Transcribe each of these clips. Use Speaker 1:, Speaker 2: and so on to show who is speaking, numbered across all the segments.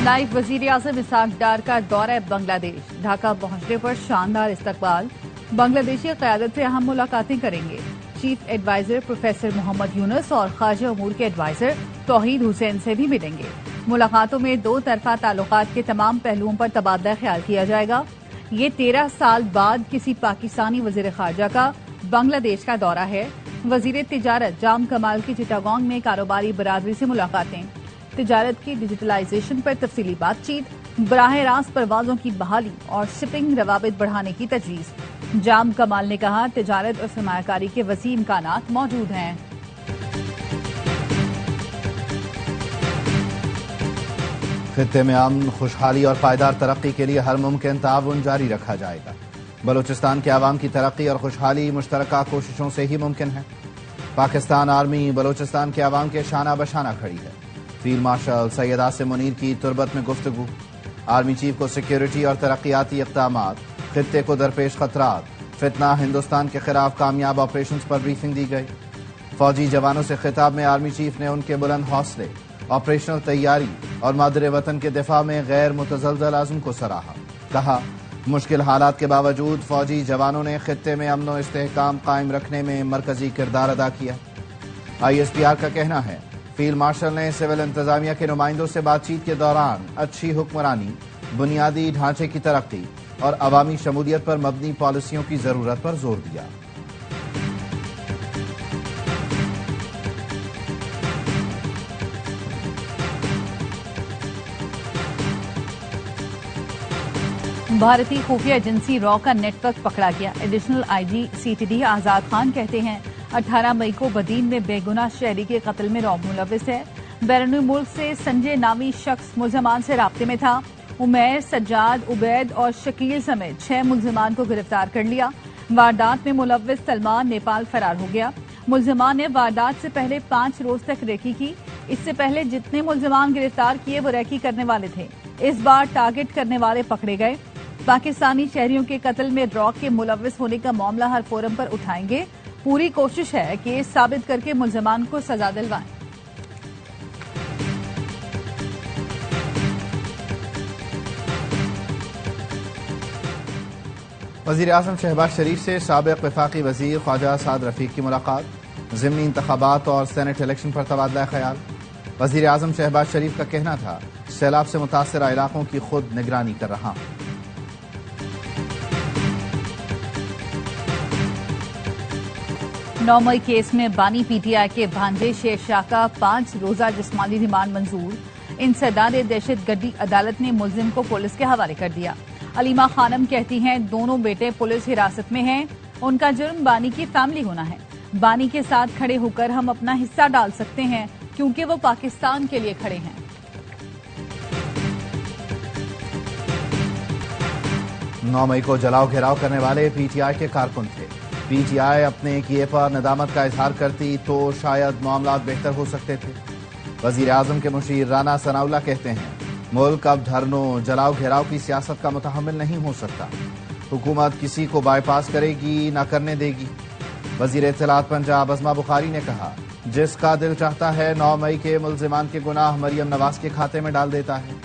Speaker 1: Live वजीर आजम इसहाक डार का दौरा बांग्लादेश। ढाका पहुंचने पर शानदार इस्तकबाल। बांग्लादेशी क़यादत से अहम मुलाकातें करेंगे। Chief adviser professor Muhammad Yunus और खारजा उमूर के एडवाइजर तौहीद हुसैन से भी मिलेंगे। मुलाकातों में दो तरफा ताल्लुकात के तमाम पहलुओं पर तबादला ख्याल किया जाएगा। ये 13 साल बाद किसी पाकिस्तानी वजीर खारजा का बांग्लादेश का दौरा है। वजीर तिजारत जाम कमाल की चिटागोंग में कारोबारी बरादरी से मुलाकातें। तिजारत की डिजिटलाइजेशन पर तफसीली बातचीत। बराह रास्त परवाजों की बहाली और शिपिंग रवाबित बढ़ाने की तजवीज़। जाम कमाल ने कहा तिजारत और सरमायाकारी के वसी इम्कानात मौजूद हैं।
Speaker 2: खित्ते में अमन, खुशहाली और पायदार तरक्की के लिए हर मुमकिन ताउन जारी रखा जाएगा। बलूचिस्तान के अवाम की तरक्की और खुशहाली मुश्तरका कोशिशों से ही मुमकिन है। पाकिस्तान आर्मी बलूचिस्तान के अवाम के शाना बशाना खड़ी है। फील्ड मार्शल सैयद आसिम मुनीर की तुरबत में गुफ्तगू। आर्मी चीफ को सिक्योरिटी और तरक्याती इक़दामात, खित्ते को दरपेश खतरात, फितना हिंदुस्तान के खिलाफ कामयाब ऑपरेशंस पर ब्रीफिंग दी गई। फौजी जवानों से खिताब में आर्मी चीफ ने उनके बुलंद हौसले, ऑपरेशनल तैयारी और मादरे वतन के दिफा में गैर मुतज़लज़ल आज़म को सराहा। कहा मुश्किल हालात के बावजूद फौजी जवानों ने खित्ते में अमन और इस्तेहकाम कायम रखने में मरकजी किरदार अदा किया। ISPR का कहना है फील्ड मार्शल ने सिविल इंतजामिया के नुमाइंदों से बातचीत के दौरान अच्छी हुक्मरानी, बुनियादी ढांचे की तरक्की और अवामी शमूलियत पर मबनी पॉलिसियों की जरूरत पर जोर दिया।
Speaker 1: भारतीय खुफिया एजेंसी रॉ का नेटवर्क पकड़ा गया। एडिशनल IG CTD आजाद खान कहते हैं 18 मई को बदीन में बेगुनाह शहरी के कत्ल में रॉ मुलविस है। बैरून मुल्क से संजय नामी शख्स मुल्जमान से राब्ते में था। उमैर, सज्जाद, उबैद और शकील समेत 6 मुल्जमान को गिरफ्तार कर लिया। वारदात में मुलविस सलमान नेपाल फरार हो गया। मुल्जमान ने वारदात से पहले 5 रोज तक रेकी की। इससे पहले जितने मुल्जमान गिरफ्तार किए वो रेकी करने वाले थे। इस बार टारगेट करने वाले पकड़े गए। पाकिस्तानी शहरियों के कत्ल में रॉ के मुलविस होने का मामला हर फोरम पर उठाएंगे। पूरी कोशिश है कि साबित करके मुल्जमान को सजा दिलवाएं।
Speaker 2: वजीर आज़म शहबाज शरीफ से साबिक वफाकी वजीर ख्वाजा साद रफीक की मुलाकात। ज़िमनी इंतखाबात और सेनेट इलेक्शन पर तबादला ख्याल। वजीर आज़म शहबाज शरीफ का कहना था सैलाब से मुतासरा इलाकों की खुद निगरानी कर रहा हूं।
Speaker 1: 9 मई केस में बानी PTI के भांजे शेर शाह का 5 रोजा जिस्मानी रिमांड मंजूर। इंसदाद दहशतगर्दी अदालत ने मुलजिम को पुलिस के हवाले कर दिया। अलीमा खानम कहती हैं दोनों बेटे पुलिस हिरासत में हैं। उनका जुर्म बानी की फैमिली होना है। बानी के साथ खड़े होकर हम अपना हिस्सा डाल सकते हैं क्योंकि वो पाकिस्तान के लिए खड़े हैं।
Speaker 2: नौ मई को जलाओ घेराव करने वाले PTI के कारकुन थे। PTI अपने किए पर नदामत का इजहार करती तो शायद मामला बेहतर हो सकते थे। वजीर आजम के मुशीर राना सनाउल्लाह कहते हैं मुल्क अब धरनों, जलाओ घेराव की सियासत का मुतहम्मिल नहीं हो सकता। हुकूमत किसी को बाईपास करेगी न करने देगी। वजीर इत्तलात पंजाब अज़मा बुखारी ने कहा जिसका दिल चाहता है 9 मई के मुल्जिमान के गुनाह मरियम नवाज के खाते में डाल देता है।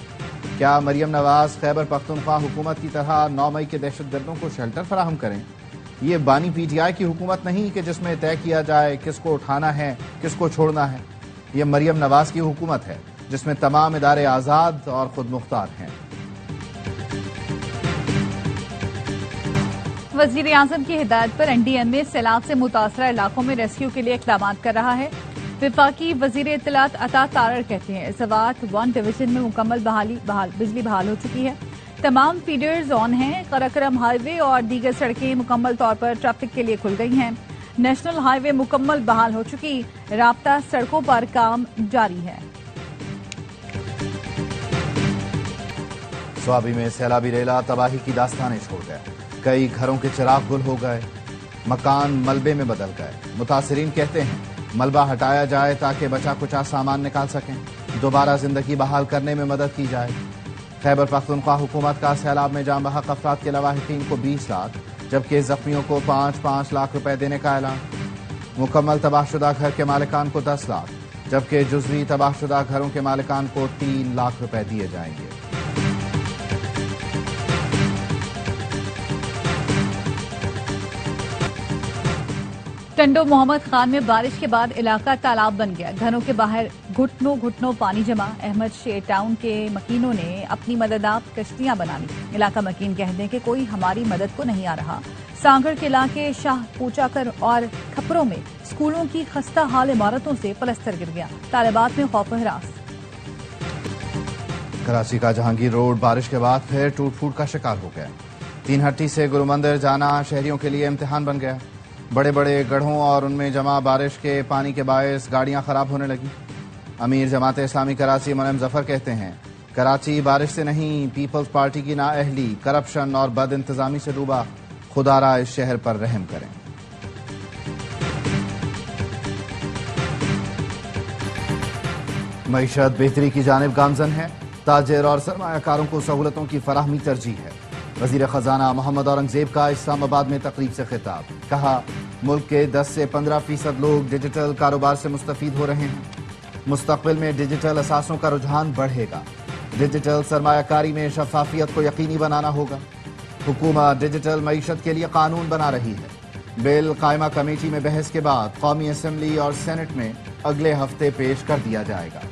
Speaker 2: क्या मरियम नवाज खैबर पख्तूनख्वा हुकूमत की तरह 9 मई के दहशतगर्दों को शेल्टर फराहम करें? ये बानी PTI की हुकूमत नहीं कि जिसमें तय किया जाए किसको उठाना है किसको छोड़ना है। ये मरियम नवाज की हुकूमत है जिसमें तमाम इदारे आजाद और खुद मुख्तार हैं।
Speaker 1: वजीर आजम की हिदायत पर NDMA सैलाब से मुतासरा इलाकों में रेस्क्यू के लिए इक़दाम कर रहा है। विफाकी वजीर इत्तलात अता तारड़ कहते हैं सवात 1 डिवीजन में मुकम्मल बिजली बहाल हो चुकी है। तमाम फीडर्स ऑन हैं। कराक्रम हाईवे और दीगर सड़कें मुकम्मल तौर पर ट्रैफिक के लिए खुल गई हैं। नेशनल हाईवे मुकम्मल बहाल हो चुकी। राब्ता सड़कों पर काम जारी है।
Speaker 2: स्वाबी में सैलाबी रेला तबाही की दास्तानें छोड़ गए। कई घरों के चिराग गुल हो गए, मकान मलबे में बदल गए। मुतासिरीन कहते हैं मलबा हटाया जाए ताकि बचा कुचा सामान निकाल सकें, दोबारा जिंदगी बहाल करने में मदद की जाए। खैबर पख्तूनख्वा हुकूमत का सैलाब में जाम बहक अफराद के लवाहिकीन को 20 लाख जबकि जख्मियों को 5-5 लाख रुपए देने का ऐलान। मुकम्मल तबाहशुदा घर के मालिकान को 10 लाख, जबकि जुज़वी तबाहशुदा घरों के मालिकान को 3 लाख रुपए दिए जाएंगे।
Speaker 1: टंडो मोहम्मद खान में बारिश के बाद इलाका तालाब बन गया। घरों के बाहर घुटनों घुटनों पानी जमा। अहमद शेर टाउन के मकीनों ने अपनी मददात कश्तियां बना ली। इलाका मकीन कहते हैं कि कोई हमारी मदद को नहीं आ रहा। सांगड़ के इलाके शाह पूचाकर और खपरों में स्कूलों की खस्ता हाल इमारतों से पलस्तर गिर गया। तालिबात में खौफ हरास।
Speaker 2: कराची का जहांगीर रोड बारिश के बाद फिर टूट फूट का शिकार हो गया। तीन हट्टी से गुरुमंदिर जाना शहरियों के लिए इम्तिहान बन गया। बड़े बड़े गढ़ों और उनमें जमा बारिश के पानी के बायस गाड़ियां खराब होने लगी। अमीर जमात इस्लामी कराची मुनम जफर कहते हैं, कराची बारिश से नहीं, पीपल्स पार्टी की नाअहली, करप्शन और बद इंतजामी से डूबा। खुदारा इस शहर पर रहम करें। मईशत बेहतरी की जानिब गामजन है। ताजिर और सरमायाकारों को सहूलतों की फराहमी तरजीह है। वजीर खजाना मोहम्मद औरंगजेब का इस्लामाबाद में तकरीब से खिताब। कहा, मुल्क के 10 से 15% लोग डिजिटल कारोबार से मुस्तफीद हो रहे हैं। मुस्तकबिल में डिजिटल असासों का रुझान बढ़ेगा। डिजिटल सरमायाकारी में शफाफियत को यकीनी बनाना होगा। हुकूमत डिजिटल मईशत के लिए कानून बना रही है। बिल कायमा कमेटी में बहस के बाद कौमी असम्बली और सेनेट में अगले हफ्ते पेश कर दिया जाएगा।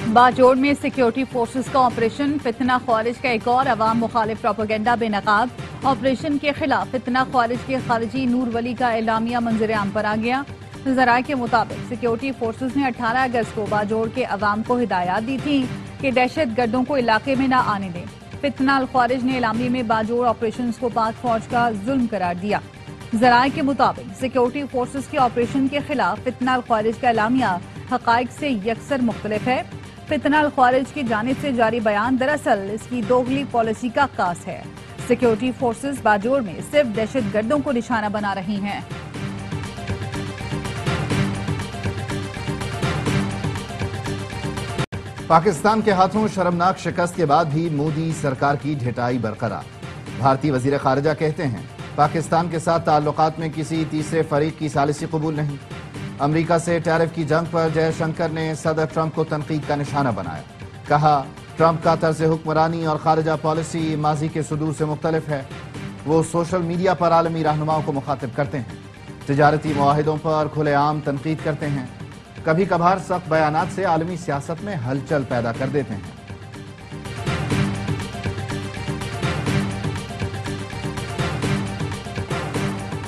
Speaker 1: बाजोड़ में सिक्योरिटी फोर्सेस का ऑपरेशन। फितना ख्वारिज का एक और अवाम मुखालिफ प्रोपेगेंडा बेनकाब। ऑपरेशन के खिलाफ फितना ख्वारिज के खारिजी नूर वली का एलामिया मंजर आम पर आ गया। ज़राए के मुताबिक सिक्योरिटी फोर्सेस ने 18 अगस्त को बाजोड़ के अवाम को हिदायत दी थी कि दहशत गर्दों को इलाके में न आने दें। फितना अल ख्वारिज ने एलामी में बाजोड़ ऑपरेशन को पाक फौज का जुल्म करार दिया। ज़राए के मुताबिक सिक्योरिटी फोर्सेस के ऑपरेशन के खिलाफ फितना अल ख्वारिज का एलामिया हकाइक से यकसर मुख्तलिफ है। फितना अल ख्वारिज की जानिब से जारी बयान दरअसल इसकी दोगली पॉलिसी का अक्कास है। सिक्योरिटी फोर्सेस बाजोड़ में सिर्फ दहशत गर्दों को निशाना बना रही हैं।
Speaker 2: पाकिस्तान के हाथों शर्मनाक शिकस्त के बाद भी मोदी सरकार की ढिठाई बरकरार। भारतीय वजीर खारिजा कहते हैं, पाकिस्तान के साथ ताल्लुकात में किसी तीसरे फरीक की सालिसी कबूल नहीं। अमेरिका से टैरिफ की जंग पर जयशंकर ने सदर ट्रंप को तनकीद का निशाना बनाया। कहा, ट्रंप का तर्ज हुक्मरानी और खारिजा पॉलिसी माजी के सुदूर से मुख्तलिफ है। वो सोशल मीडिया पर आलमी रहनुमाओं को मुखातिब करते हैं, तिजारती मुआहिदों पर खुलेआम तनकीद करते हैं, कभी कभार सख्त बयानात से आलमी सियासत में हलचल पैदा कर देते हैं।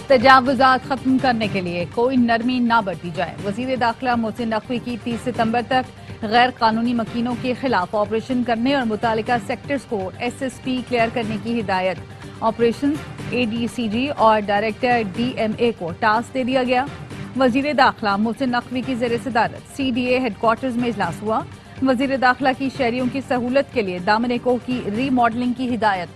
Speaker 1: तजावुजात खत्म करने के लिए कोई नरमी ना बरती जाए। वजीर दाखिला मोहसिन नकवी की 30 सितंबर तक गैर कानूनी मकीनों के खिलाफ ऑपरेशन करने और मुतालिका सेक्टर्स को SSP क्लियर करने की हिदायत। ऑपरेशन ADCG और डायरेक्टर DMA को टास्क दे दिया गया। वजीर दाखिला मोहसिन नकवी की ज़ेर सदारत CDA हेडक्वार्टर्स में इजलास हुआ। वजीर दाखिला की शहरियों की सहूलत के लिए दामन कोह की रीमॉडलिंग की हिदायत।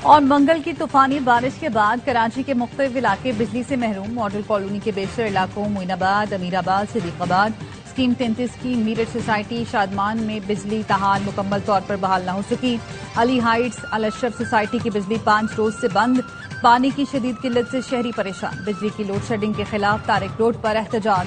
Speaker 1: और मंगल की तूफानी बारिश के बाद कराची के मुख्तलिफ इलाके बिजली से महरूम। मॉडल कॉलोनी के बेशतर इलाकों मोइनाबाद, अमीराबाद, सदीकाबाद, स्कीम 33 की मीरठ सोसाइटी शादमान में बिजली ताहाल मुकम्मल तौर पर बहाल न हो सकी। अली हाइट्स अल अशरफ सोसाइटी की बिजली 5 रोज से बंद। पानी की शदीद किल्लत से शहरी परेशान। बिजली की लोड शेडिंग के खिलाफ तारिक रोड पर एहतजाज।